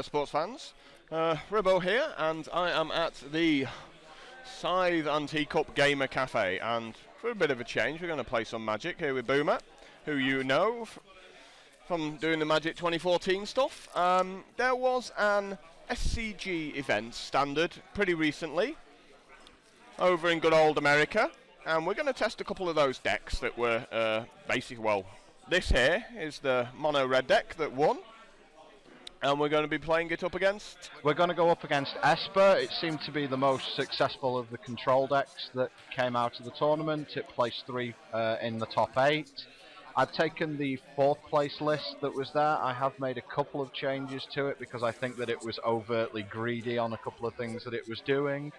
Sports fans, Ribbo here, and I am at the Scythe Anti-Cup Gamer Cafe, and for a bit of a change we're going to play some Magic here with Boomer, who you know from doing the Magic 2014 stuff. There was an SCG event standard pretty recently over in good old America, and we're going to test a couple of those decks that were basically, well, this here is the Mono-Red deck that won. And we're going to be playing it up against? We're going to go up against Esper. It seemed to be the most successful of the control decks that came out of the tournament. It placed 3 in the top 8. I've taken the 4th place list that was there. I have made a couple of changes to it because I think that it was overtly greedy on a couple of things that it was doing.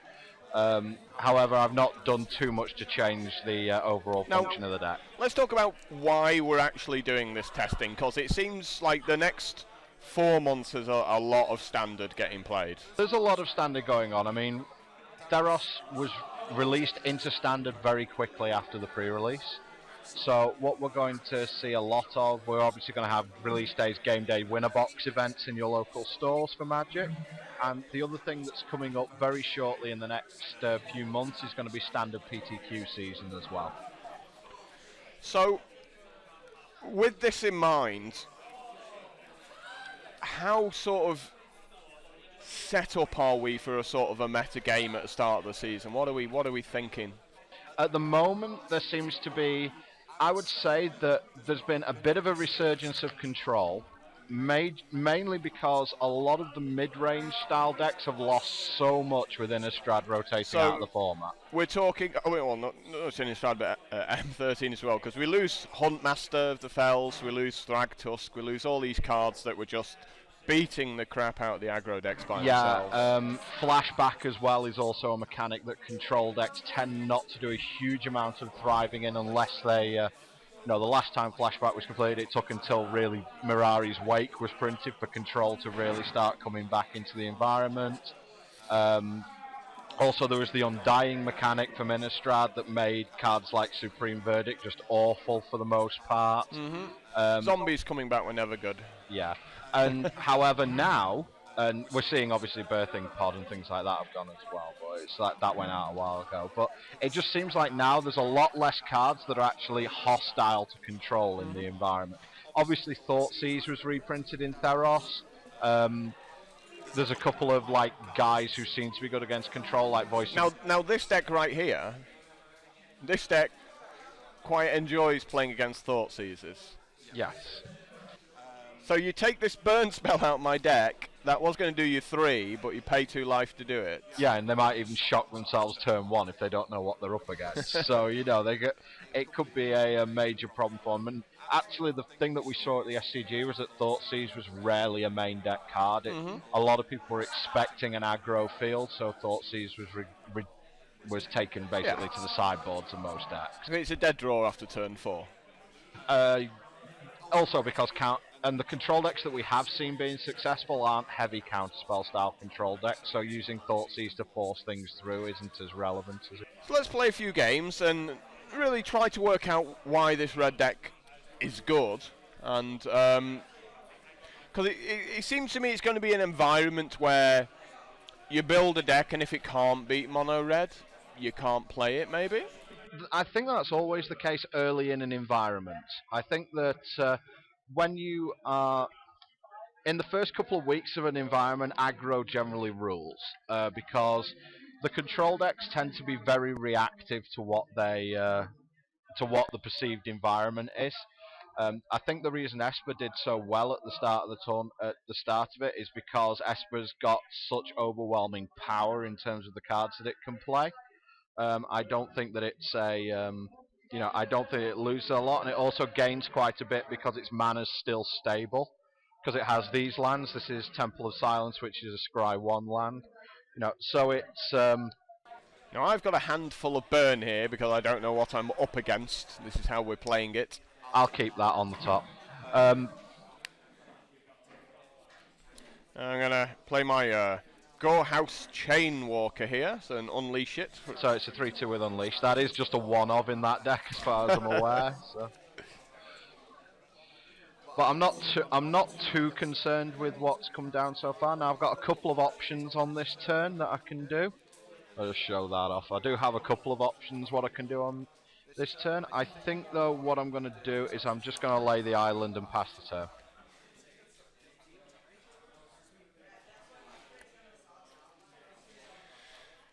However, I've not done too much to change the overall function of the deck. Let's talk about why we're actually doing this testing, because it seems like the next 4 months there's a lot of standard getting played. There's a lot of standard going on. I mean, Theros was released into standard very quickly after the pre-release. So what we're going to see a lot of, we're obviously going to have release days, game day, winner box events in your local stores for Magic. And the other thing that's coming up very shortly in the next few months is going to be standard PTQ season as well. So, with this in mind, how sort of set up are we for a sort of a meta game at the start of the season? What are we thinking? At the moment, there seems to be, I would say that there's been a bit of a resurgence of control, mainly because a lot of the mid-range style decks have lost so much with Innistrad rotating out of the format. We're talking, well, not Innistrad, but M13 as well, because we lose Huntmaster of the Fells, we lose Thragtusk, we lose all these cards that were just beating the crap out of the aggro decks by themselves. Flashback as well is also a mechanic that control decks tend not to do a huge amount of thriving in unless they, the last time Flashback was completed, it took until really Mirari's Wake was printed for control to really start coming back into the environment. Also, there was the Undying mechanic from Innistrad that made cards like Supreme Verdict just awful for the most part. Zombies coming back were never good. Yeah. And however now, and we're seeing obviously Birthing Pod and things like that have gone as well, but it's like that went out a while ago. But it just seems like now there's a lot less cards that are actually hostile to control in the environment. Obviously Thoughtseize was reprinted in Theros. There's a couple of like guys who seem to be good against control, like Voice. Now this deck right here, this deck quite enjoys playing against Thoughtseizes. Yes. So you take this burn spell out my deck, that was going to do you 3, but you pay 2 life to do it. Yeah, and they might even shock themselves turn 1 if they don't know what they're up against. So, it could be a major problem for them. And actually, the thing that we saw at the SCG was that Thoughtseize was rarely a main deck card. A lot of people were expecting an aggro field, so Thoughtseize was taken basically to the sideboards of most decks. It's a dead draw after turn 4. Also because and the control decks that we have seen being successful aren't heavy counterspell style control decks, so using Thoughtseize to force things through isn't as relevant as it. So let's play a few games and really try to work out why this red deck is good. And because it seems to me it's going to be an environment where you build a deck and if it can't beat mono-red, you can't play it maybe? I think that's always the case early in an environment. I think that when you are in the first couple of weeks of an environment, aggro generally rules because the control decks tend to be very reactive to what the perceived environment is. I think the reason Esper did so well at the start of it is because Esper's got such overwhelming power in terms of the cards that it can play. I don't think that it's I don't think it loses a lot, and it also gains quite a bit because its mana's still stable. Because it has these lands. This is Temple of Silence, which is a Scry 1 land. So it's. Now I've got a handful of burn here because I don't know what I'm up against. This is how we're playing it. I'll keep that on the top. I'm gonna play my Gorehouse Chainwalker here, so an Unleash it. So it's a 3/2 with Unleash. That is just a one of in that deck as far as I'm aware. So. But I'm not too concerned with what's come down so far. Now I've got a couple of options on this turn that I can do. I'll just show that off. I do have a couple of options what I can do on this turn. I think though what I'm going to do is I'm just going to lay the island and pass the turn.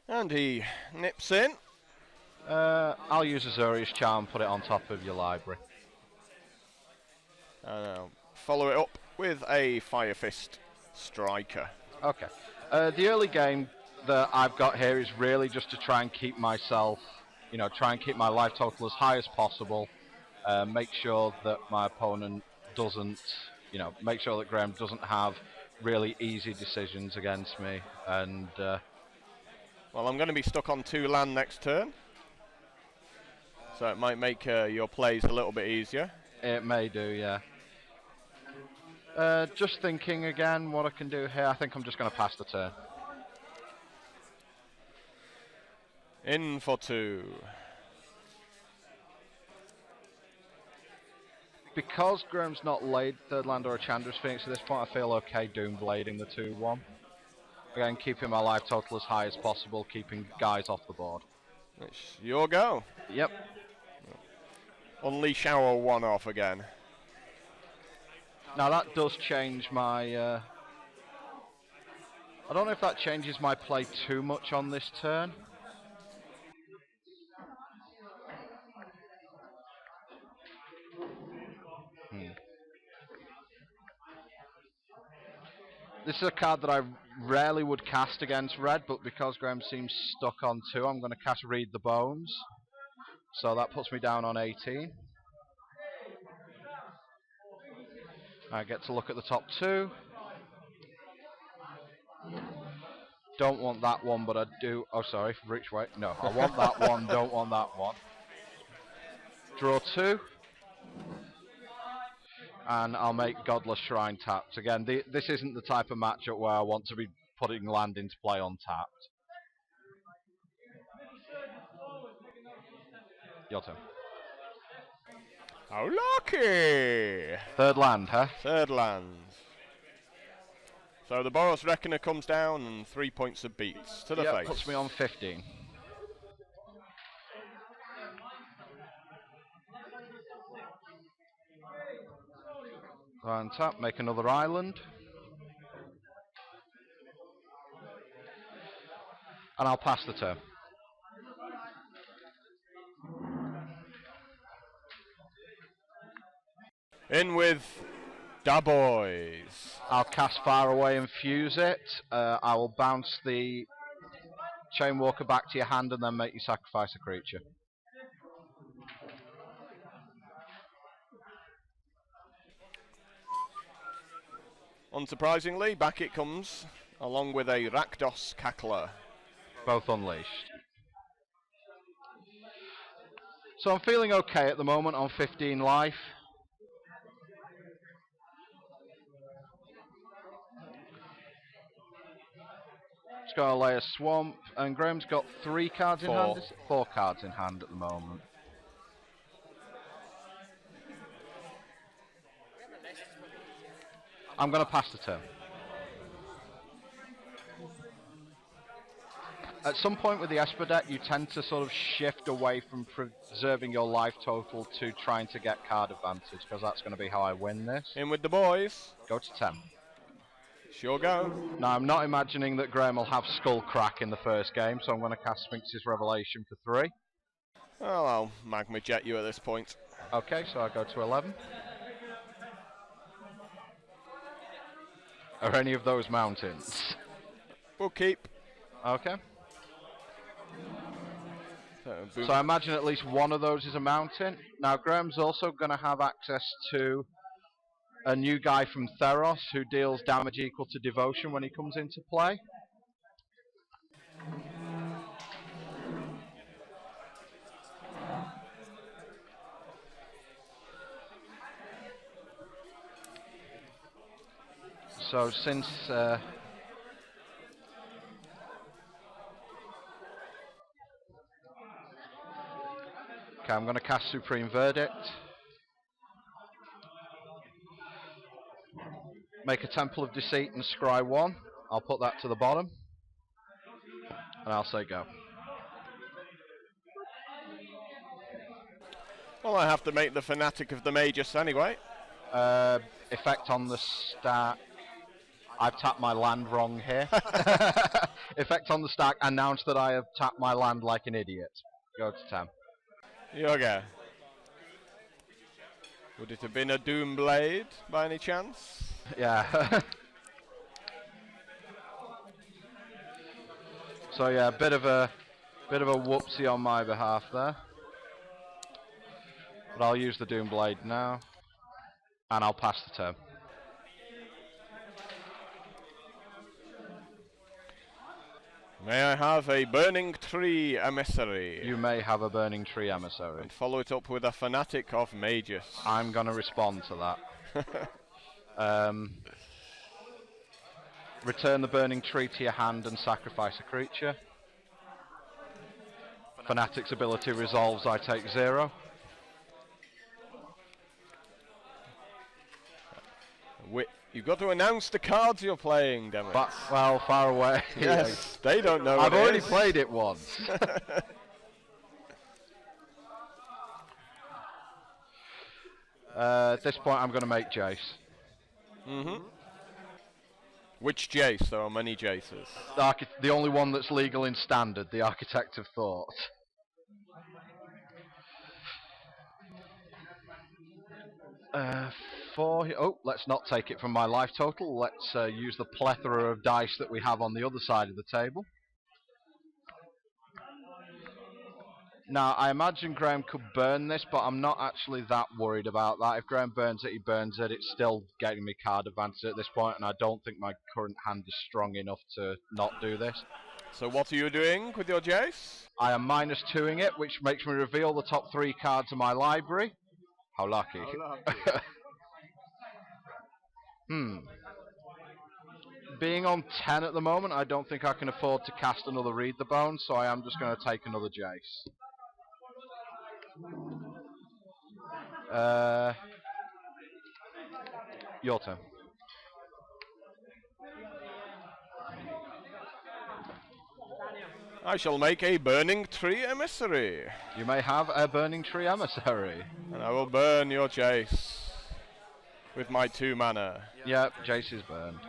And he nips in. I'll use Azorius Charm, put it on top of your library. And I'll follow it up with a Fire Fist Striker. Okay. The early game that I've got here is really just to try and keep myself, try and keep my life total as high as possible. Make sure that my opponent doesn't, make sure that Graham doesn't have really easy decisions against me. And well, I'm going to be stuck on 2 land next turn, so it might make your plays a little bit easier. It may do, yeah. Just thinking again what I can do here. I think I'm just going to pass the turn. In for 2. Because Graham's not laid third land or a Chandra's Phoenix at this point, I feel okay Doomblading the 2-1. Again, keeping my life total as high as possible, keeping guys off the board. It's your go. Yep. Unleash our 1 off again. Now that does change my... I don't know if that changes my play too much on this turn. This is a card that I rarely would cast against red, but because Graham seems stuck on 2, I'm going to cast Read the Bones. So that puts me down on 18. I get to look at the top 2. Don't want that one, but I do... Oh, sorry, Rich Way. No, I want that one, don't want that one. Draw 2. And I'll make Godless Shrine tapped. Again, this isn't the type of matchup where I want to be putting land into play untapped. Your turn. How lucky! 3rd land, huh? 3rd land. So the Boros Reckoner comes down and 3 points of beats to the face. Puts me on 15. Untap, make another island. And I'll pass the turn. In with Da Boys. I'll cast Far Away and fuse it. I will bounce the Chainwalker back to your hand and then make you sacrifice a creature. Unsurprisingly, back it comes, along with a Rakdos Cackler. Both unleashed. So I'm feeling okay at the moment on 15 life. Just going to lay a Swamp, and Graham's got 3 cards in hand. 4 cards in hand at the moment. I'm going to pass the turn. At some point with the Esper deck, you tend to sort of shift away from preserving your life total to trying to get card advantage, because that's going to be how I win this. In with the boys. Go to 10. Sure go. Now, I'm not imagining that Graham will have Skull Crack in the first game, so I'm going to cast Sphinx's Revelation for 3. Well, I'll Magma Jet you at this point. Okay, so I go to 11. Are any of those mountains? We'll keep. Okay. So I imagine at least one of those is a mountain. Now Graham's also going to have access to a new guy from Theros who deals damage equal to devotion when he comes into play. So since okay, I'm going to cast Supreme Verdict. Make a Temple of Deceit and scry 1. I'll put that to the bottom. And I'll say go. Well, I have to make the Fanatic of the Magus anyway. Effect on the stack. I've tapped my land wrong here. Effect on the stack. Announce that I have tapped my land like an idiot. Go to 10. Yoga. Would it have been a Doomblade by any chance? Yeah. So yeah, bit of a whoopsie on my behalf there. But I'll use the Doomblade now, and I'll pass the turn. May I have a Burning Tree Emissary? You may have a Burning Tree Emissary. And follow it up with a Fanatic of Magus. I'm going to respond to that. Return the Burning Tree to your hand and sacrifice a creature. Fanatic's ability resolves, I take 0. You've got to announce the cards you're playing, damn it. Well, far away. Yes, they don't know. I've already played it once. At this point, I'm going to make Jace. Which Jace? There are many Jaces. The only one that's legal in Standard, the Architect of Thought. Let's not take it from my life total. Let's use the plethora of dice that we have on the other side of the table. Now, I imagine Graham could burn this, but I'm not actually that worried about that. If Graham burns it, he burns it. It's still getting me card advantage at this point, and I don't think my current hand is strong enough to not do this. So what are you doing with your Jace? I am -2ing it, which makes me reveal the top 3 cards of my library. How lucky. Being on 10 at the moment, I don't think I can afford to cast another Read the Bone, so I am just going to take another Jace. Your turn. I shall make a Burning Tree Emissary. You may have a Burning Tree Emissary. And I will burn your Jace with my 2 mana. Yep, Jace is burned.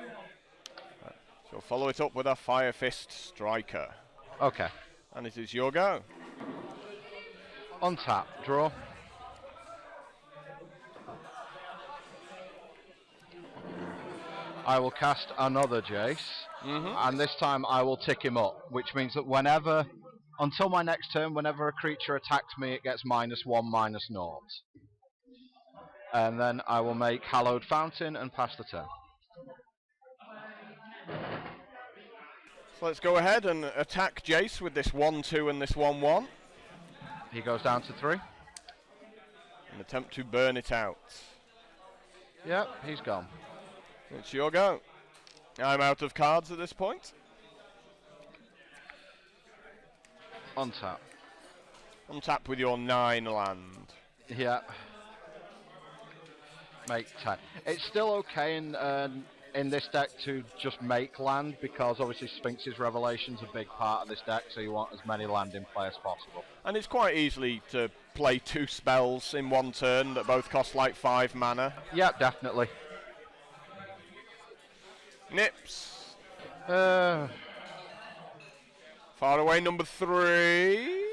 So follow it up with a Fire Fist Striker. Okay. And it is your go. Untap, draw. I will cast another Jace, and this time I will tick him up, which means that until my next turn, whenever a creature attacks me, it gets -1/-0. And then I will make Hallowed Fountain and pass the turn. So let's go ahead and attack Jace with this 1/2 and this 1/1. He goes down to 3. And attempt to burn it out. Yep, he's gone. It's your go. I'm out of cards at this point. Untap. Untap with your 9 land. Yep. Make 10. It's still okay in this deck to just make land, because obviously Sphinx's Revelation's a big part of this deck, so you want as many land in play as possible. And it's quite easily to play 2 spells in one turn that both cost like 5 mana. Yep, definitely. Nips. Far away number 3.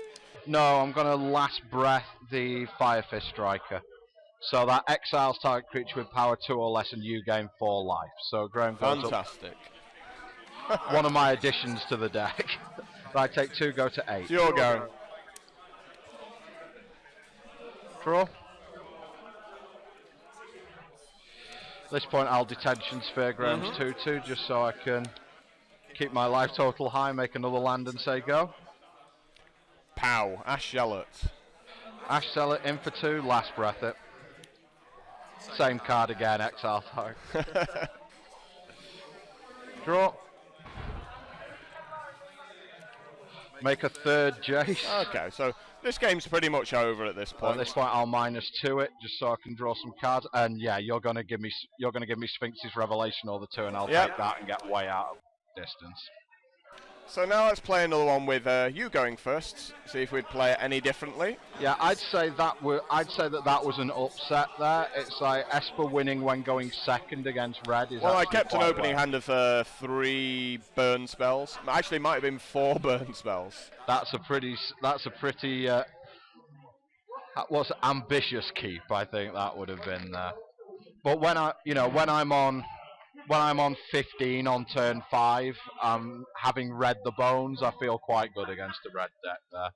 No, I'm going to Last Breath the Fire Fist Striker. So that exiles target creature with power 2 or less and you gain 4 life. So Graham goes Fantastic. Up. One of my additions to the deck. Right, take 2, go to 8. It's your go. Draw. At this point I'll Detention Sphere Graham's 2/2 just so I can keep my life total high, make another land and say go. Pow, Ash Zealot. Ash Zealot in for 2, Last Breath it. Same card again, exile target. Draw. Make a 3rd Jace. Okay, so This game's pretty much over at this point. At this point, I'll -2 it just so I can draw some cards. And yeah, you're gonna give me Sphinx's Revelation over 2, and I'll take that and get way out of distance. So now let's play another one with you going first. See if we'd play it any differently. Yeah, I'd say that was an upset there. It's like Esper winning when going second against red is. Well, I kept an opening hand of 3 burn spells. Actually, it might have been 4 burn spells. That's a pretty what's ambitious keep. I think that would have been there. But when I'm on 15 on turn 5, having read the bones, I feel quite good against the red deck there.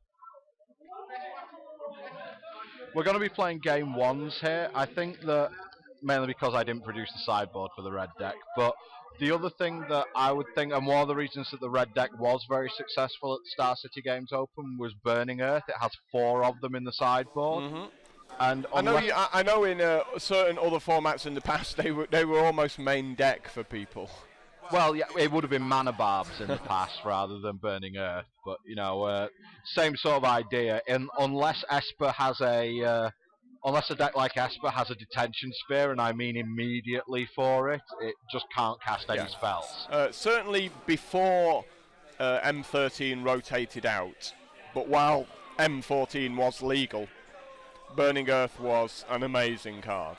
We're going to be playing game 1s here. I think that mainly because I didn't produce the sideboard for the red deck. But the other thing that I would think, and one of the reasons that the red deck was very successful at StarcityGames Open, was Burning Earth. It has 4 of them in the sideboard. Mm-hmm. And I know in certain other formats in the past they were almost main deck for people. Well, yeah, it would have been Mana Barbs in the past rather than Burning Earth, but same sort of idea. Unless a deck like Esper has a Detention Sphere, and I mean immediately for it, it just can't cast any spells. Certainly before M13 rotated out, but while M14 was legal, Burning Earth was an amazing card.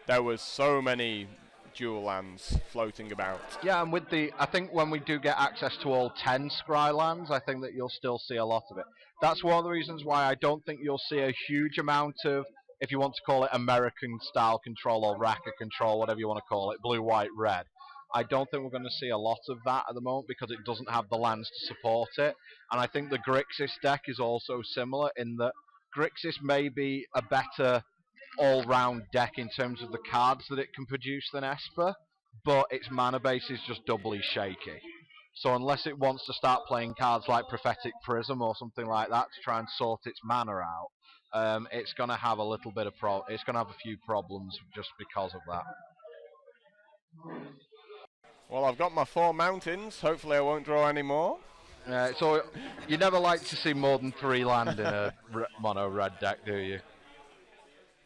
There was so many dual lands floating about. Yeah, and I think when we do get access to all 10 Scry lands, I think that you'll still see a lot of it. That's one of the reasons why I don't think you'll see a huge amount of, if you want to call it American style control or Raka control, whatever you want to call it, blue, white, red. I don't think we're going to see a lot of that at the moment because it doesn't have the lands to support it. And I think the Grixis deck is also similar in that Grixis may be a better all-round deck in terms of the cards that it can produce than Esper, but its mana base is just doubly shaky. So unless it wants to start playing cards like Prophetic Prism or something like that to try and sort its mana out, it's going to have a little bit of it's going to have a few problems just because of that. Well, I've got my 4 mountains. Hopefully I won't draw any more. So you never like to see more than 3 land in a mono-red deck, do you?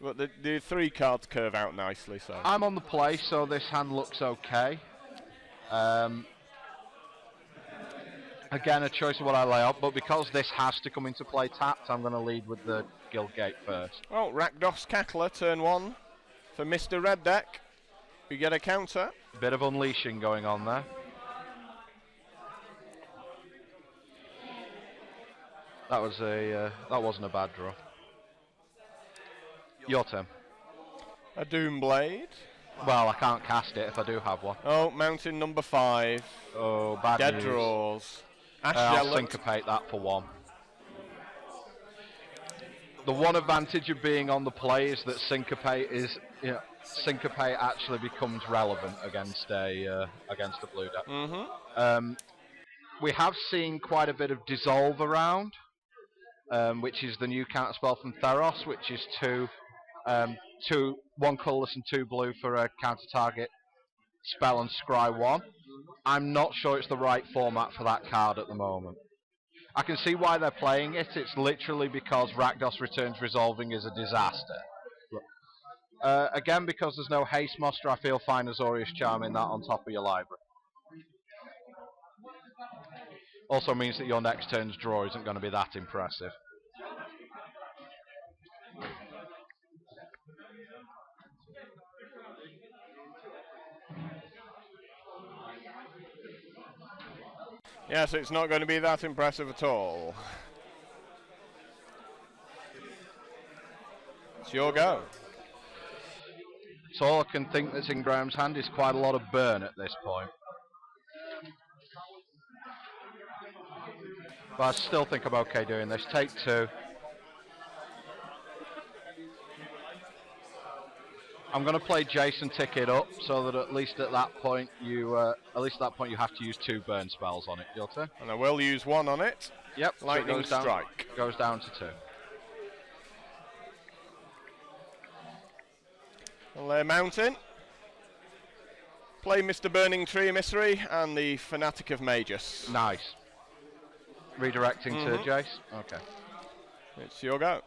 But the 3 cards curve out nicely, so. I'm on the play, so this hand looks okay. Again, a choice of what I lay up, but because this has to come into play tapped, I'm going to lead with the Guildgate first. Well, Rakdos Cackler, turn 1 for Mr. Red Deck. We get a counter. Bit of unleashing going on there. That wasn't a bad draw. Your turn. A Doomblade. Well, I can't cast it if I do have one. Oh, mountain number 5. Oh, bad Dead news. Draws. I'll syncopate that for 1. The one advantage of being on the play is that syncopate actually becomes relevant against a blue deck. Mm-hmm. We have seen quite a bit of Dissolve around, which is the new counter spell from Theros, which is 1 colourless and 2 blue for a counter target spell and scry 1. I'm not sure it's the right format for that card at the moment. I can see why they're playing it. It's literally because Rakdos Returns Resolving is a disaster. Again, because there's no Haste Monster, I feel fine Azorius Charm in that on top of your library. Also means that your next turn's draw isn't going to be that impressive. Yes, it's not going to be that impressive at all. It's your go. So all I can think that's in Graham's hand is quite a lot of burn at this point. But I still think I'm okay doing this. Take 2. I'm going to play Jason tick it up so that at least at that point you have to use 2 burn spells on it. Your turn. And I will use 1 on it. Yep. Lightning so Strike. Goes down to 2. I'll lay a mountain. Play Mr. Burning Tree Emissary and the Fanatic of Magus. Nice. Redirecting to Jace. Okay. It's your go.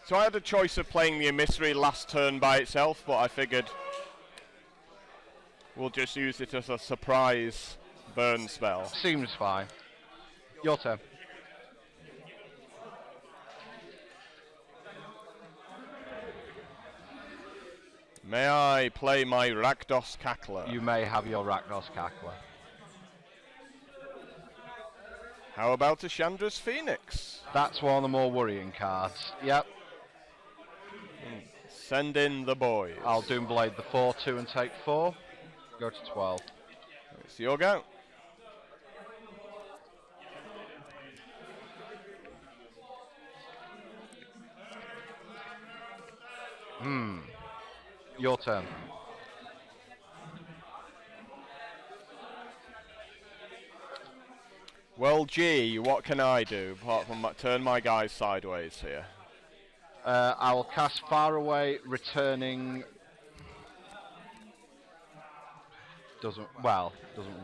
So I had a choice of playing the Emissary last turn by itself, but I figured we'll just use it as a surprise burn spell. Seems fine. Your turn. May I play my Rakdos Cackler? You may have your Rakdos Cackler. How about a Chandra's Phoenix? That's one of the more worrying cards. Yep. Send in the boys. I'll Doomblade the 4/2 and take 4. Go to 12. It's your go. Your turn. Well, gee, what can I do apart from turn my guys sideways here? I will cast Far Away, returning. Doesn't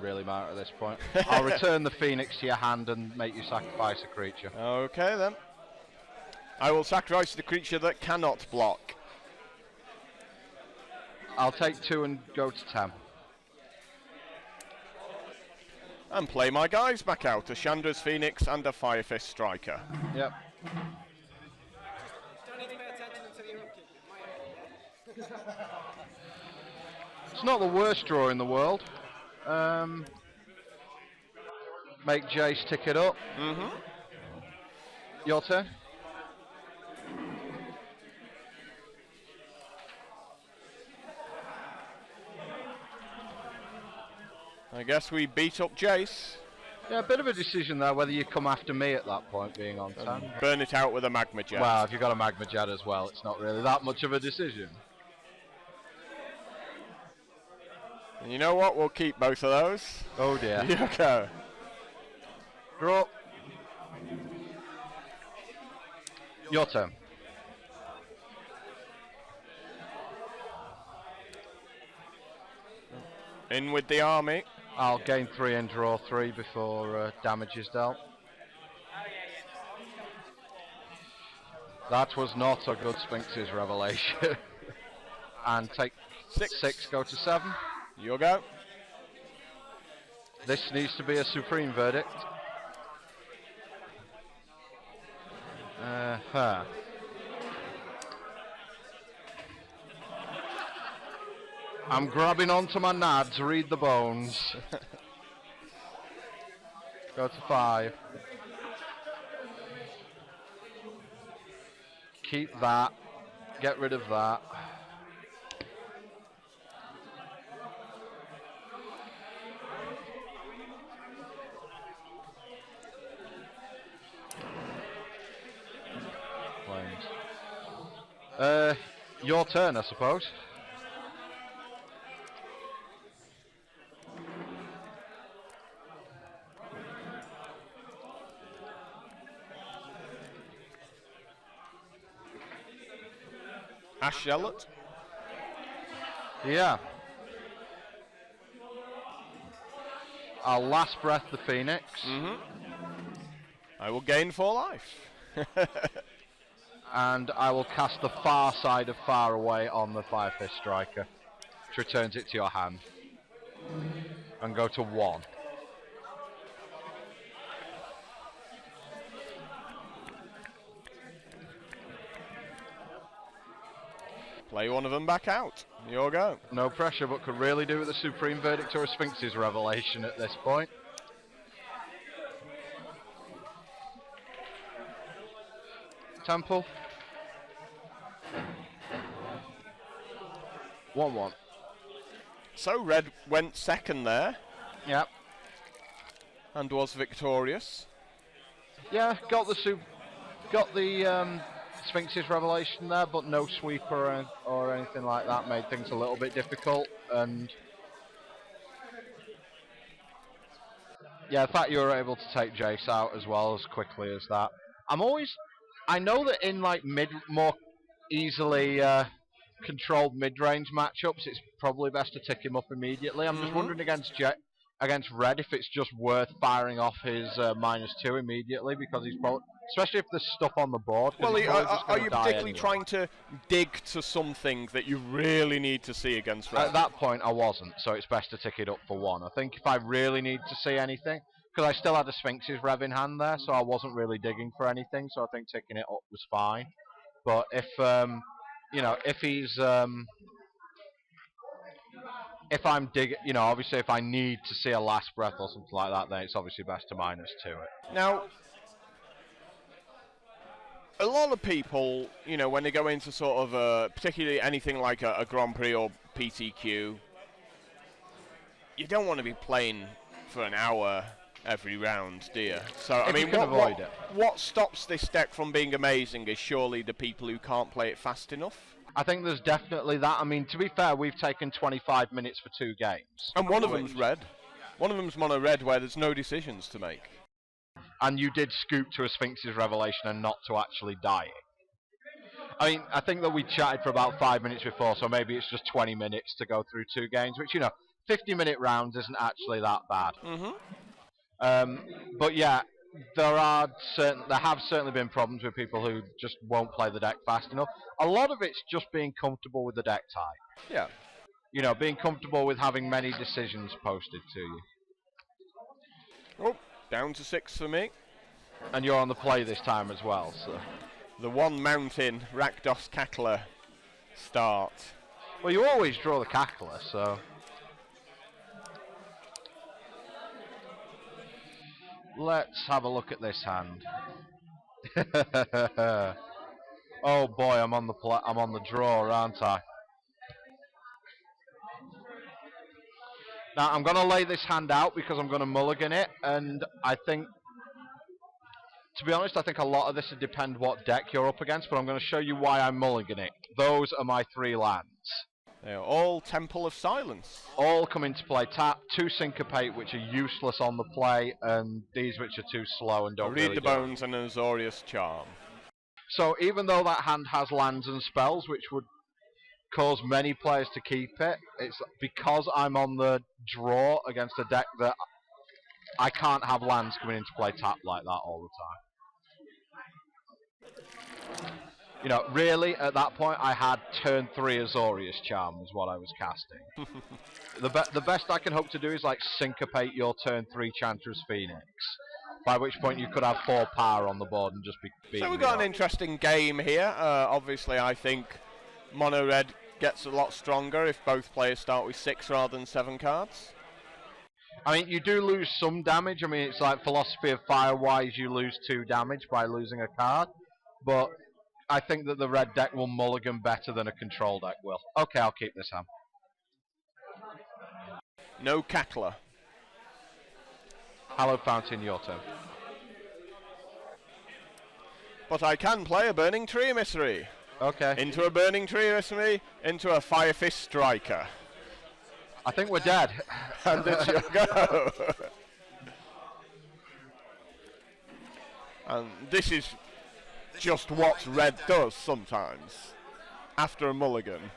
really matter at this point. I'll return the Phoenix to your hand and make you sacrifice a creature. Okay then. I will sacrifice the creature that cannot block. I'll take 2 and go to 10. And play my guys back out, a Chandra's Phoenix and a Firefist Striker. Yep. It's not the worst draw in the world. Make Jace tick it up. Your turn. I guess we beat up Jace. Yeah, a bit of a decision there whether you come after me at that point, being on 10. Burn it out with a Magma Jet. Well, if you've got a Magma Jet as well, it's not really that much of a decision. And you know what? We'll keep both of those. Oh dear. You go. Draw. Your turn. In with the army. I'll gain 3 and draw 3 before damage is dealt. That was not a good Sphinx's revelation. And take 6, go to 7. Your go. This needs to be a supreme verdict. I'm grabbing onto my nads, read the bones. Go to 5. Keep that. Get rid of that. Your turn, I suppose. Ash Zealot. Yeah. I'll last breath the Phoenix. I will gain 4 life. And I will cast the far side of Far Away on the Firefist Striker, which returns it to your hand. And go to 1. Play one of them back out. Your go. No pressure, but could really do with a Supreme Verdict or a Sphinx's Revelation at this point. Temple. 1/1. So red went second there Yep. and was victorious. Yeah, got the Sphinx's Revelation there, but no sweeper or anything like that. Made things a little bit difficult, and yeah, the fact you were able to take Jace out as well as quickly as that. I know that in like more easily controlled mid-range matchups, it's probably best to tick him up immediately. I'm just wondering against against red if it's just worth firing off his -2 immediately, because he's probably, especially if there's stuff on the board. Well, he's probably just are gonna you die particularly anyway. trying to dig to something that you really need to see against red? At that point, I wasn't, so it's best to tick it up for 1. I think if I really need to see anything, because I still had a Sphinx's Rev in hand there, so I wasn't really digging for anything, so I think ticking it up was fine. But if, you know, if he's, if I'm digging, you know, obviously if I need to see a last breath or something like that, then it's obviously best to -2 it. Now, a lot of people, you know, when they go into sort of, particularly anything like a Grand Prix or PTQ, you don't want to be playing for an hour every round, do you? So, I mean, what stops this deck from being amazing is surely the people who can't play it fast enough. I think there's definitely that. I mean, to be fair, we've taken 25 minutes for 2 games. And one of them's red. One of them's mono-red, where there's no decisions to make. And you did scoop to a Sphinx's Revelation and not to actually dying. I mean, I think that we chatted for about 5 minutes before, so maybe it's just 20 minutes to go through 2 games, which, you know, 50-minute rounds isn't actually that bad. But yeah, there have certainly been problems with people who just won't play the deck fast enough. A lot of it's just being comfortable with the deck type. Yeah. You know, being comfortable with having many decisions posted to you. Oh, down to 6 for me. And you're on the play this time as well, so. The one mountain Rakdos Cackler start. Well, you always draw the Cackler, so. Let's have a look at this hand. Oh boy, I'm on the draw, aren't I? Now I'm going to lay this hand out because I'm going to mulligan it, and I think, to be honest, I think a lot of this would depend what deck you're up against, but I'm going to show you why I'm mulliganing it. Those are my 3 lands. They are all Temple of Silence. All come into play. Tap, 2 Syncopate, which are useless on the play, and these which are too slow and don't Read the Bones and an Azorius Charm. So even though that hand has lands and spells, which would cause many players to keep it, it's because I'm on the draw against a deck that I can't have lands coming into play tapped like that all the time. You know, really, at that point, I had turn 3 Azorius Charm is what I was casting. The best I can hope to do is, like, syncopate your turn 3 Chantress Phoenix, by which point you could have 4 power on the board and just be beating. So we've got an interesting game here. Obviously, I think Mono-Red gets a lot stronger if both players start with 6 rather than 7 cards. I mean, you do lose some damage. I mean, it's like Philosophy of Fire-wise, you lose 2 damage by losing a card, but I think that the red deck will mulligan better than a control deck will. Okay, I'll keep this hand. No Cackler. Hallowed Fountain, your turn. But I can play a Burning Tree Emissary. Okay. Into a Burning Tree Emissary, into a Fire Fist Striker. I think we're dead. And it's your go. And this is just what red does sometimes after a mulligan.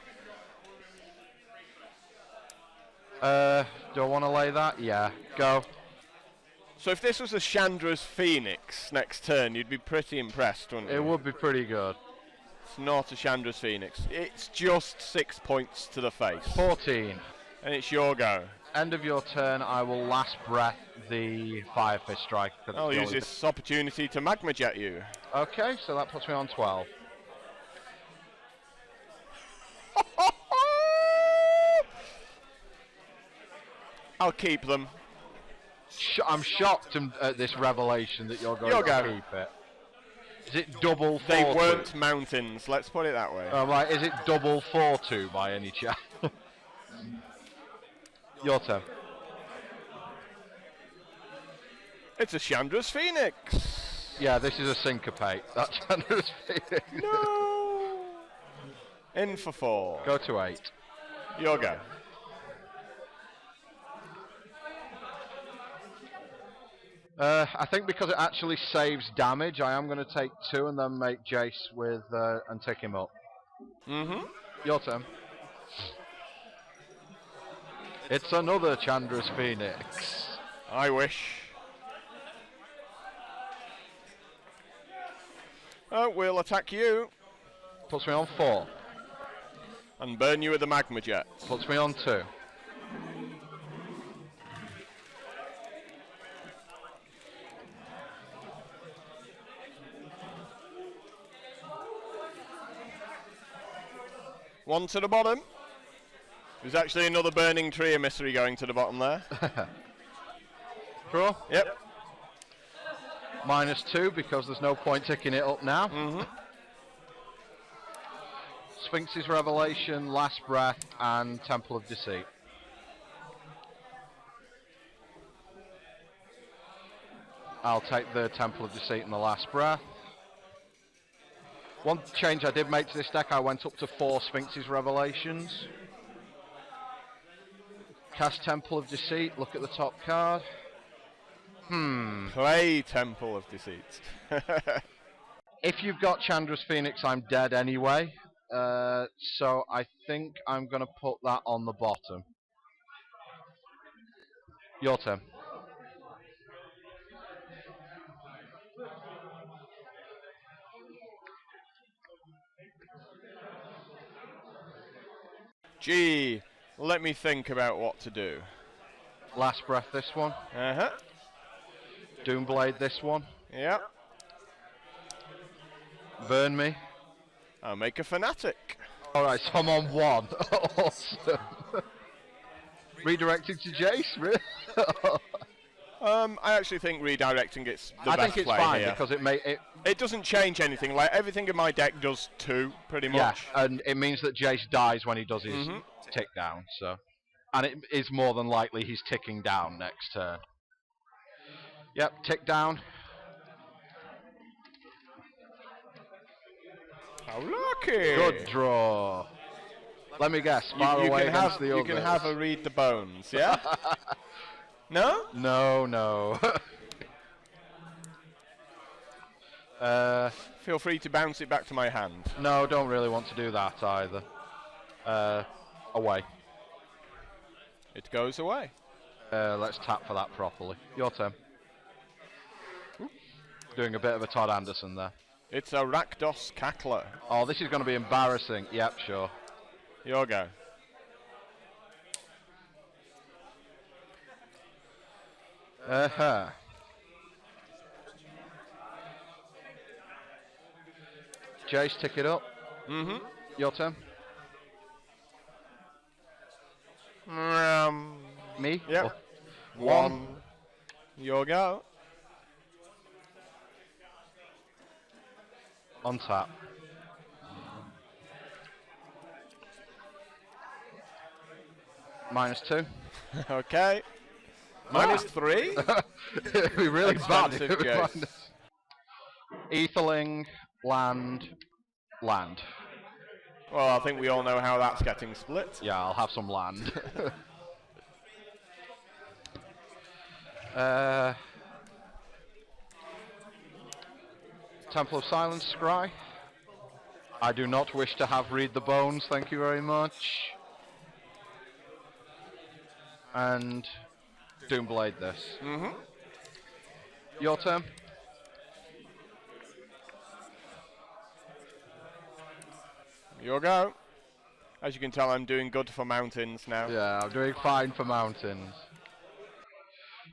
Do I want to lay that? Yeah, go. So if this was a Chandra's Phoenix next turn, you'd be pretty impressed, wouldn't you? It would be pretty good. It's not a Chandra's Phoenix. It's just 6 points to the face. 14. And it's your go. End of your turn, I will last breath the Fire Fist Strike. I'll use this opportunity to Magma Jet you. Okay, so that puts me on 12. I'll keep them. I'm shocked at this revelation that you're going to keep it. Is it double 4-2? They weren't mountains, let's put it that way. Right, is it double 4-2 by any chance? Your turn. It's a Chandra's Phoenix. Yeah, this is a syncopate. That's Chandra's Phoenix. No. In for 4. Go to 8. Your go. I think because it actually saves damage, I am going to take 2 and then make Jace with and take him up. Mm-hmm. Your turn. It's another Chandra's Phoenix. I wish. Oh, we'll attack you. Puts me on 4. And burn you with the magma jet. Puts me on 2. One to the bottom. There's actually another burning tree emissary going to the bottom there. Draw? Yep. -2 because there's no point ticking it up now. Sphinx's Revelation, Last Breath, and Temple of Deceit. I'll take the Temple of Deceit and the Last Breath. One change I did make to this deck, I went up to 4 Sphinx's Revelations. Cast Temple of Deceit, look at the top card. Play Temple of Deceit. If you've got Chandra's Phoenix, I'm dead anyway. So I think I'm going to put that on the bottom. Your turn. Gee, let me think about what to do. Last Breath this one. Doomblade this one. Yep. Burn me. I'll make a fanatic. Alright, so I'm on 1. Awesome. Redirecting to Jace, really? I actually think redirecting it's the I best think it's play fine here. because It doesn't change anything. Like everything in my deck does 2, pretty much. Yeah, and it means that Jace dies when he does his tick down. So, and it is more than likely he's ticking down next turn. Yep, tick down. How lucky! Good draw. Let me guess. Far away against the others. You can have a read the bones, yeah? No? No. Feel free to bounce it back to my hand. No, don't really want to do that either. Away. It goes away. Let's tap for that properly. Your turn. Doing a bit of a Todd Anderson there. It's a Rakdos Cackler. Oh, this is going to be embarrassing. Yep, sure. Your go. Jace, tick it up. Your turn. Me? Yep. Oh. 1. Your go. On tap. -2. Okay. -3. It'd be really bad. Expensive Jace. Etherling, land. Well, I think we all know how that's getting split. Yeah, I'll have some land. Temple of Silence, Scry. I do not wish to have Read the Bones, thank you very much. And Doomblade this. Your turn. Your go. As you can tell, I'm doing good for mountains now. Yeah, I'm doing fine for mountains.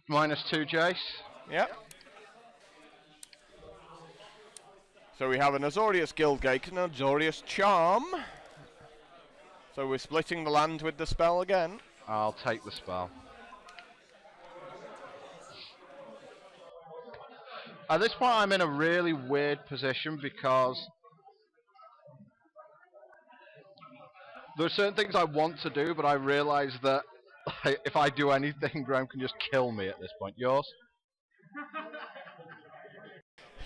-2, Jace. Yep. So we have an Azorius Guildgate and an Azorius Charm. So we're splitting the land with the spell again. I'll take the spell. At this point I'm in a really weird position because there are certain things I want to do, but I realise that if I do anything, Graham can just kill me at this point. Yours?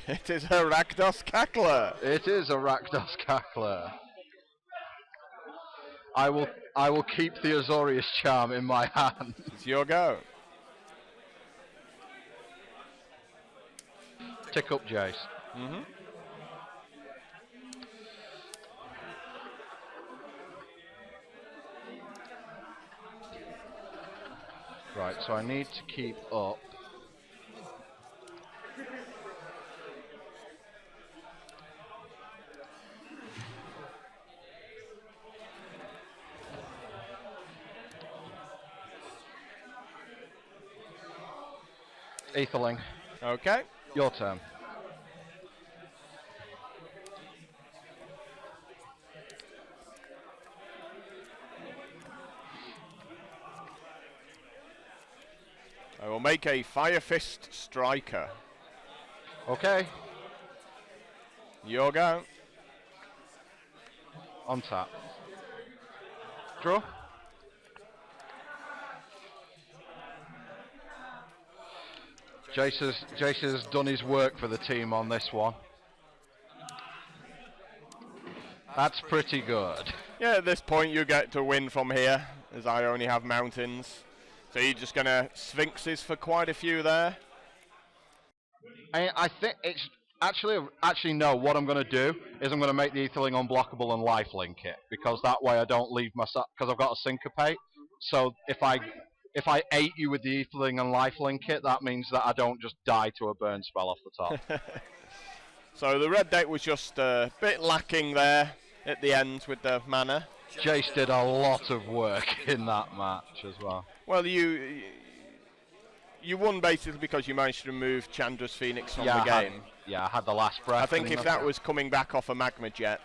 It is a Rakdos Cackler. It is a Rakdos Cackler. I will keep the Azorius Charm in my hand. It's your go. Tick up, Jace. Right, so I need to keep up. Aetherling. Okay. Your turn. I will make a Fire Fist Striker. Okay. Your go. On tap. Draw. Jace has done his work for the team on this one. That's pretty good. Yeah, at this point you get to win from here, as I only have mountains. So you're just going to Sphinxes for quite a few there? I think it's actually no. What I'm going to do is I'm going to make the Aetherling unblockable and lifelink it, because that way I don't leave myself, because I've got a syncopate. So if I ate you with the Aetherling and lifelink it, that means that I don't just die to a burn spell off the top. So the red deck was just a bit lacking there at the end with the mana. Jace did a lot of work in that match as well. Well, you won basically because you managed to remove Chandra's Phoenix from the game. I had the last breath. I think if that was coming back off a magma jet.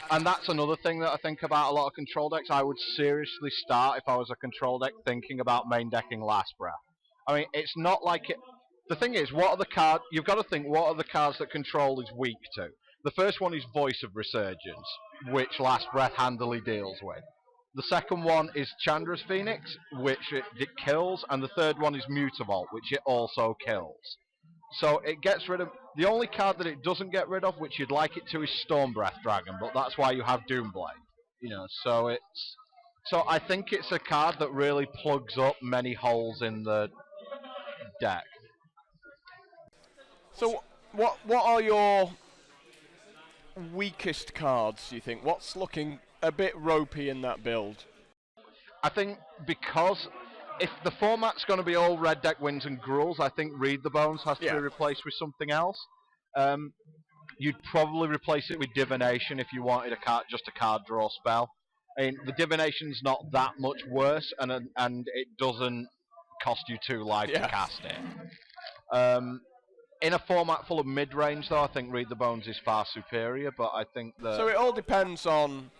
And that's another thing that I think about a lot of control decks. I would seriously start, if I was a control deck, thinking about main decking Last Breath. I mean, it's not like it. The thing is, what are the cards? You've got to think, what are the cards that control is weak to? The first one is Voice of Resurgence, which Last Breath handily deals with. The second one is Chandra's Phoenix, which it kills, and the third one is Mutavault, which it also kills. So it gets rid of. The only card that it doesn't get rid of, which you'd like it to, is Stormbreath Dragon, but that's why you have Doomblade. You know, so it's. So I think it's a card that really plugs up many holes in the deck. So what are your weakest cards, do you think? What's looking a bit ropey in that build? I think because if the format's going to be all red deck wins and gruels, I think Read the Bones has to be replaced with something else. You'd probably replace it with Divination if you wanted just a card draw spell. I mean, the Divination's not that much worse, and it doesn't cost you 2 life to cast it. In a format full of mid-range, though, I think Read the Bones is far superior, but I think that... So it all depends on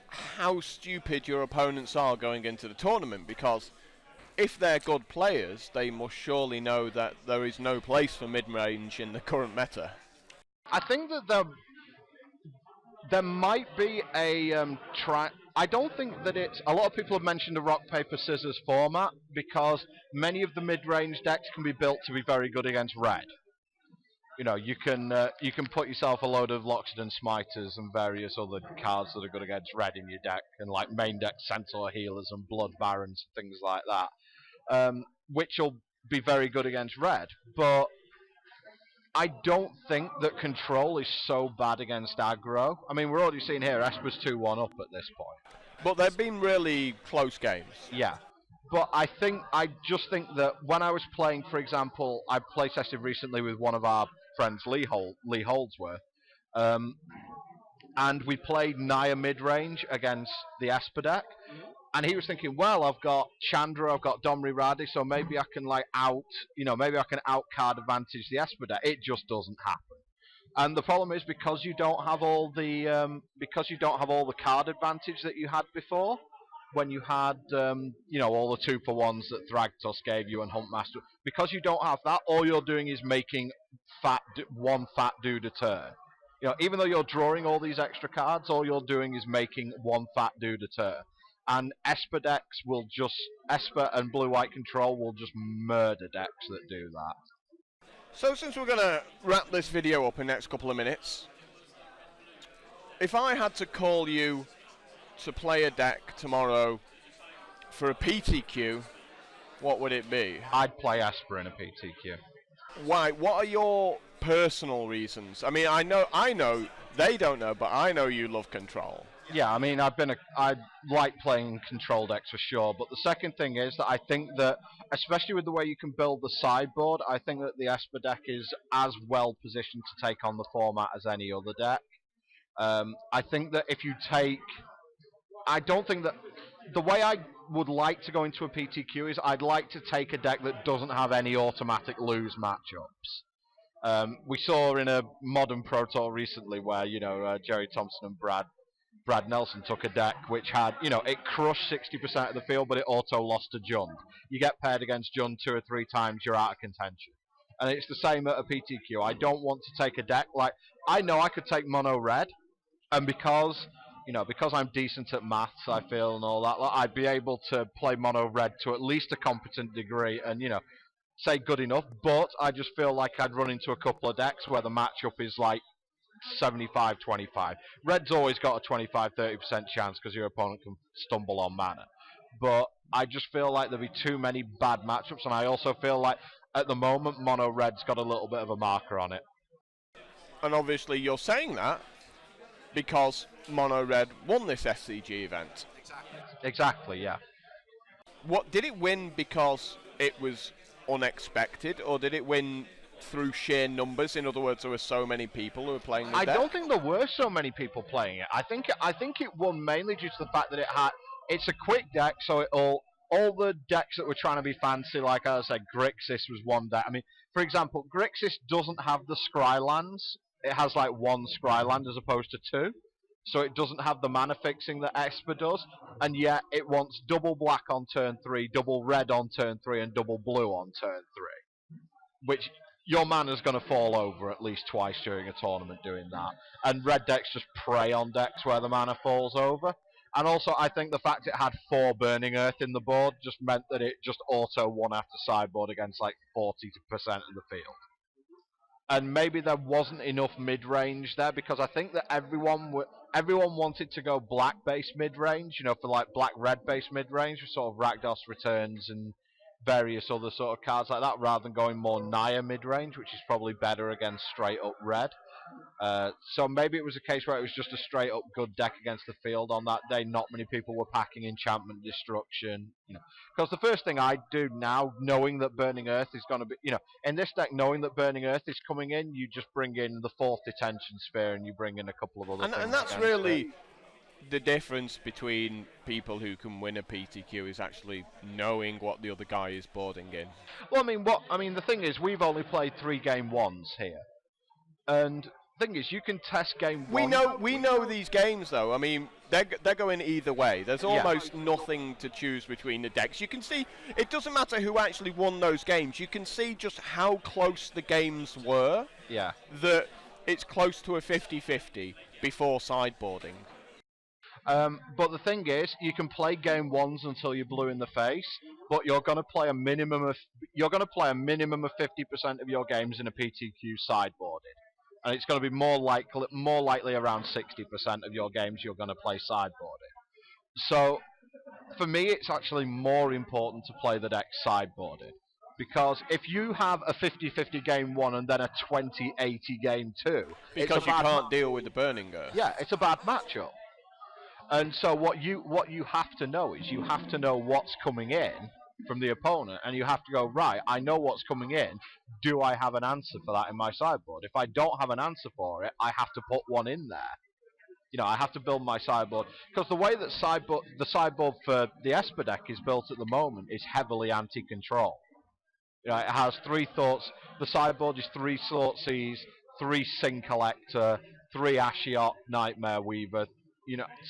how stupid your opponents are going into the tournament, because if they're good players, they must surely know that there is no place for mid-range in the current meta. I think that there might be a I don't think that it's... A lot of people have mentioned the rock, paper, scissors format, because many of the mid-range decks can be built to be very good against red. You know, you can put yourself a load of Loxodon Smiters and various other cards that are good against red in your deck, and like main deck Centaur Healers and Blood Barons and things like that, which will be very good against red. But I don't think that control is so bad against aggro. I mean, we're already seeing here, Esper's 2-1 up at this point. But they've been really close games. Yeah. But I just think that when I was playing, for example, I play tested recently with one of our friends, Lee Holdsworth, and we played Naya mid-range against the Esper deck, and he was thinking, well, I've got Chandra, I've got Domri Radi, so maybe I can out card advantage the Esper deck. It just doesn't happen. And the problem is, because you don't have all the card advantage that you had before, when you had all the 2-for-1s that Thragtusk gave you and Huntmaster, because you don't have that, all you're doing is making one fat dude a turn. You know, even though you're drawing all these extra cards, all you're doing is making one fat dude a turn. And Esper decks Esper and blue-white control will just murder decks that do that. So since we're going to wrap this video up in the next couple of minutes, if I had to call you to play a deck tomorrow for a PTQ, what would it be? I'd play Esper in a PTQ. Why? What are your personal reasons? I mean, I know they don't know, but I know you love control. Yeah, I mean, I like playing control decks for sure, but the second thing is that I think that, especially with the way you can build the sideboard, I think that the Esper deck is as well positioned to take on the format as any other deck. I think that if you take, I don't think that the way I would like to go into a PTQ is I'd like to take a deck that doesn't have any automatic lose matchups. We saw in a modern Pro Tour recently where Jerry Thompson and Brad Nelson took a deck which had, it crushed 60% of the field, but it auto lost to Jund. You get paired against Jund 2 or 3 times, you're out of contention. And it's the same at a PTQ. I don't want to take a deck like, I know I could take Mono-Red, and because I'm decent at maths, I feel, and all that, I'd be able to play Mono-Red to at least a competent degree, and, say good enough, but I just feel like I'd run into a couple of decks where the matchup is like 75-25. Red's always got a 25-30% chance because your opponent can stumble on mana. But I just feel like there'll be too many bad matchups, and I also feel like at the moment Mono Red's got a little bit of a marker on it. And obviously you're saying that because Mono Red won this SCG event. Exactly, yeah. What did it win because it was unexpected, or did it win through sheer numbers? In other words, there were so many people who were playing the deck? I don't think there were so many people playing it. I think it won mainly due to the fact that it's a quick deck, so all the decks that were trying to be fancy, like I said, Grixis was one deck. I mean, for example, Grixis doesn't have the Scry lands. It has like one Scry land as opposed to 2. So it doesn't have the mana fixing that Esper does, and yet it wants double black on turn 3, double red on turn 3, and double blue on turn 3. Which, your mana's going to fall over at least twice during a tournament doing that. And red decks just prey on decks where the mana falls over. And also, I think the fact it had 4 Burning Earth in the board just meant that it just auto won after sideboard against like 40% of the field. And maybe there wasn't enough mid-range there, because I think that everyone wanted to go black-based mid-range, for like black-red-based mid-range, with sort of Rakdos Returns and various other sort of cards like that, rather than going more Naya mid-range, which is probably better against straight-up red. So maybe it was a case where it was just a straight-up good deck against the field on that day. Not many people were packing Enchantment Destruction, Because the first thing I do now, knowing that Burning Earth is going to be, in this deck, knowing that Burning Earth is coming in, you just bring in the 4th Detention Sphere and you bring in a couple of other things. And that's really the difference between people who can win a PTQ, is actually knowing what the other guy is boarding in. Well, the thing is, we've only played 3 game 1s here. And the thing is, you can test game 1. We know these games, though. I mean, they're going either way. There's almost nothing to choose between the decks. You can see, it doesn't matter who actually won those games. You can see just how close the games were. Yeah. That it's close to a 50-50 before sideboarding. But the thing is, you can play game 1s until you're blue in the face, but you're going to play a minimum of 50% of your games in a PTQ sideboarded. And it's going to be more likely around 60% of your games you're going to play sideboarded. So, for me, it's actually more important to play the deck sideboarded. Because if you have a 50-50 game 1 and then a 20-80 game 2... Because you can't deal with the Burning Earth. Yeah, it's a bad matchup. And so what you have to know is you have to know what's coming in from the opponent, and you have to go, right, I know what's coming in. Do I have an answer for that in my sideboard? If I don't have an answer for it, I have to put one in there. I have to build my sideboard. Because the way that the sideboard for the Esper deck is built at the moment is heavily anti-control. It has 3 thoughts. The sideboard is 3 Thoughtseize, 3 Sin Collector, 3 Ashiok, Nightmare Weaver.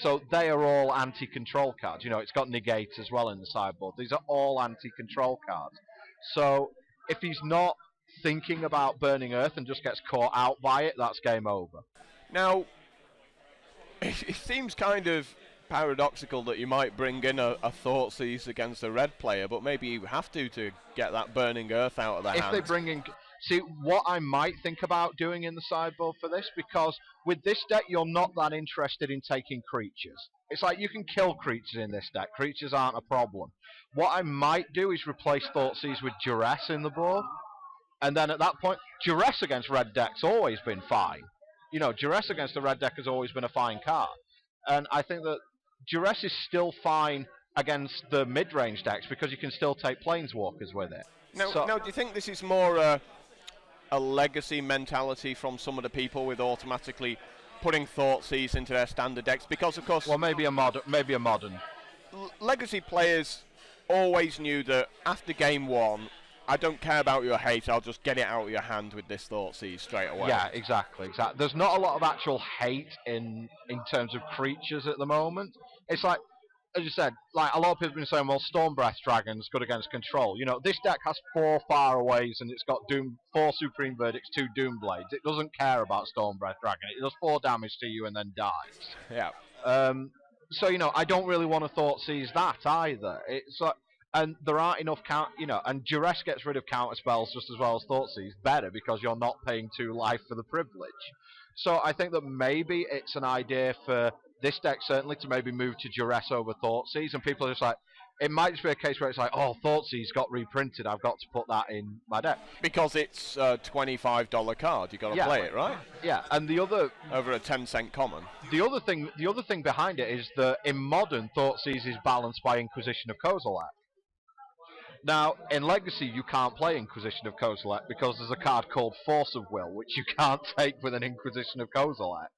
So they are all anti-control cards. It's got Negate as well in the sideboard. These are all anti-control cards. So if he's not thinking about Burning Earth and just gets caught out by it, that's game over. Now, it seems kind of paradoxical that you might bring in a Thoughtseize against a red player, but maybe you have to get that Burning Earth out of their hands. If they bring in... See, what I might think about doing in the sideboard for this, because with this deck, you're not that interested in taking creatures. It's like you can kill creatures in this deck. Creatures aren't a problem. What I might do is replace Thoughtseize with Duress in the board. And then at that point, Duress against red deck's always been fine. Duress against the red deck has always been a fine card. And I think that Duress is still fine against the mid-range decks because you can still take Planeswalkers with it. Now, do you think this is more a legacy mentality from some of the people with automatically putting Thoughtseize into their standard decks? Because, of course... Well, maybe a modern. Legacy players always knew that after game 1, I don't care about your hate, I'll just get it out of your hand with this Thoughtseize straight away. Yeah, exactly. There's not a lot of actual hate in terms of creatures at the moment. It's like, as you said, like a lot of people have been saying, well, Stormbreath Dragon's good against control. You know, this deck has 4 Faraways and it's got 4 Supreme Verdicts, 2 Doomblades. It doesn't care about Stormbreath Dragon. It does 4 damage to you and then dies. Yeah. So, you know, I don't really want to Thoughtseize that either. It's like, and there aren't enough and Duress gets rid of counter spells just as well as Thoughtseize better because you're not paying 2 life for the privilege. So I think that maybe it's an idea for this deck certainly to maybe move to Duress over Thoughtseize, and people are just like, it might just be a case where it's like, oh, Thoughtseize got reprinted, I've got to put that in my deck. Because it's a $25 card, you've got to play it, right? Yeah, and the other... Over a 10-cent common. The other thing behind it is that in Modern, Thoughtseize is balanced by Inquisition of Kozilek. Now, in Legacy, you can't play Inquisition of Kozilek because there's a card called Force of Will, which you can't take with an Inquisition of Kozilek.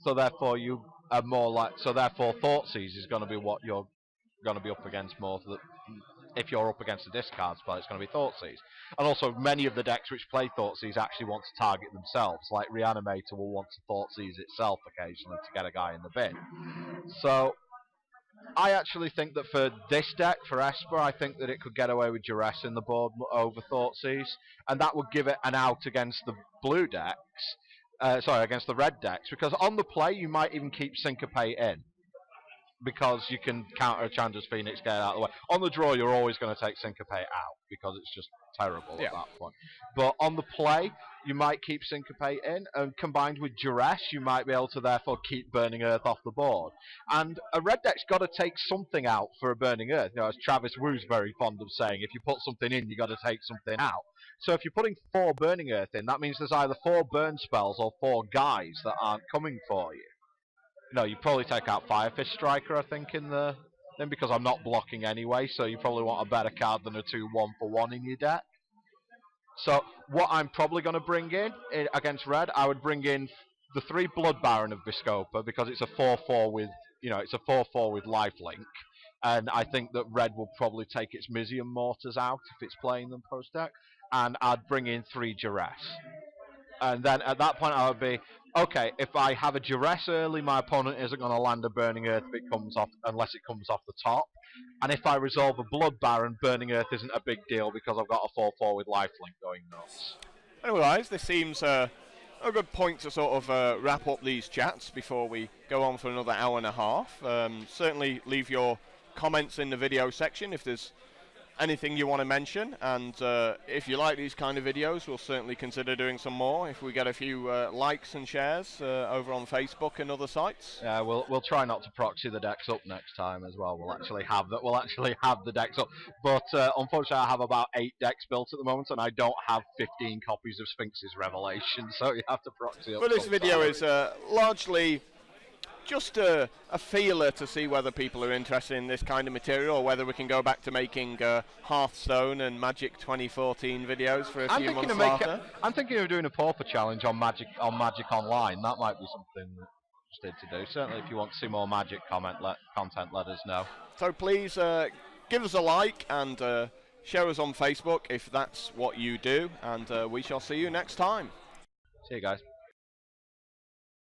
So therefore, you are more like. So therefore, Thoughtseize is going to be what you're going to be up against more. If you're up against a discard spell, it's going to be Thoughtseize. And also, many of the decks which play Thoughtseize actually want to target themselves. Like Reanimator will want to Thoughtseize itself occasionally to get a guy in the bin. So I actually think that for this deck, for Esper, I think that it could get away with Duress in the board over Thoughtseize, and that would give it an out against the blue decks. Against the red decks, because on the play you might even keep Syncopate in, because you can counter a Chandra's Phoenix, get it out of the way. On the draw, you're always going to take Syncopate out, because it's just terrible at that point. But on the play, you might keep Syncopate in, and combined with Duress, you might be able to therefore keep Burning Earth off the board. And a red deck's got to take something out for a Burning Earth. You know, as Travis Wu's very fond of saying, if you put something in, you got to take something out. So if you're putting 4 Burning Earth in, that means there's either 4 burn spells or 4 guys that aren't coming for you. No, you probably take out Firefish Striker, I think, in the thing, because I'm not blocking anyway, so you probably want a better card than a 2 1-for-1 in your deck. So what I'm probably going to bring in against red, I would bring in the 3 Blood Baron of Viscopa, because it's a 4/4 with, it's a 4/4 with lifelink. And I think that red will probably take its Mizium Mortars out if it's playing them post deck. And I'd bring in 3 Duress. And then at that point I would be, okay, if I have a Duress early, my opponent isn't going to land a Burning Earth if it comes off, unless it comes off the top. And if I resolve a Blood Baron, Burning Earth isn't a big deal because I've got a 4/4 with lifelink going nuts. Anyway, guys, this seems a good point to sort of wrap up these chats before we go on for another hour and a half. Certainly leave your comments in the video section if there's anything you want to mention, and if you like these kind of videos, we'll certainly consider doing some more if we get a few likes and shares over on Facebook and other sites. Yeah, we'll try not to proxy the decks up next time as well. We'll actually have the decks up, but unfortunately I have about 8 decks built at the moment, and I don't have 15 copies of Sphinx's Revelation, so you have to proxy up. But this video is largely just a feeler to see whether people are interested in this kind of material, or whether we can go back to making Hearthstone and Magic 2014 videos for a few months after. I'm thinking of doing a Pauper challenge on Magic Online. That might be something interested to do. Certainly, if you want to see more Magic content, let us know. So please give us a like and share us on Facebook if that's what you do, and we shall see you next time. See you guys.